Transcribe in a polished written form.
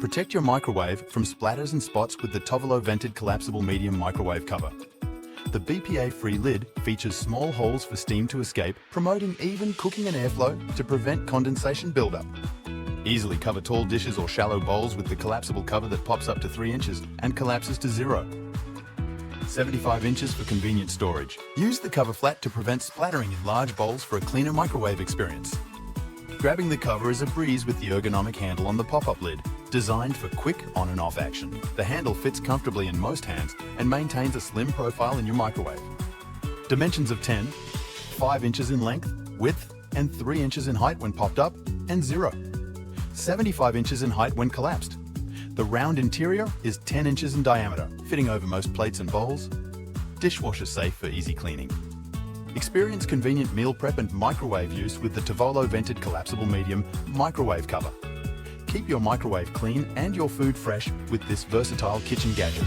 Protect your microwave from splatters and spots with the Tovolo vented collapsible medium microwave cover. The BPA-free lid features small holes for steam to escape, promoting even cooking and airflow to prevent condensation buildup. Easily cover tall dishes or shallow bowls with the collapsible cover that pops up to 3 inches and collapses to 0. 75 inches for convenient storage. Use the cover flat to prevent splattering in large bowls for a cleaner microwave experience. Grabbing the cover is a breeze with the ergonomic handle on the pop-up lid, designed for quick on and off action. The handle fits comfortably in most hands and maintains a slim profile in your microwave. Dimensions of 10, 5 inches in length, width, and 3 inches in height when popped up, and 0. 75 inches in height when collapsed. The round interior is 10 inches in diameter, fitting over most plates and bowls. Dishwasher safe for easy cleaning. Experience convenient meal prep and microwave use with the Tovolo vented collapsible medium microwave cover. Keep your microwave clean and your food fresh with this versatile kitchen gadget.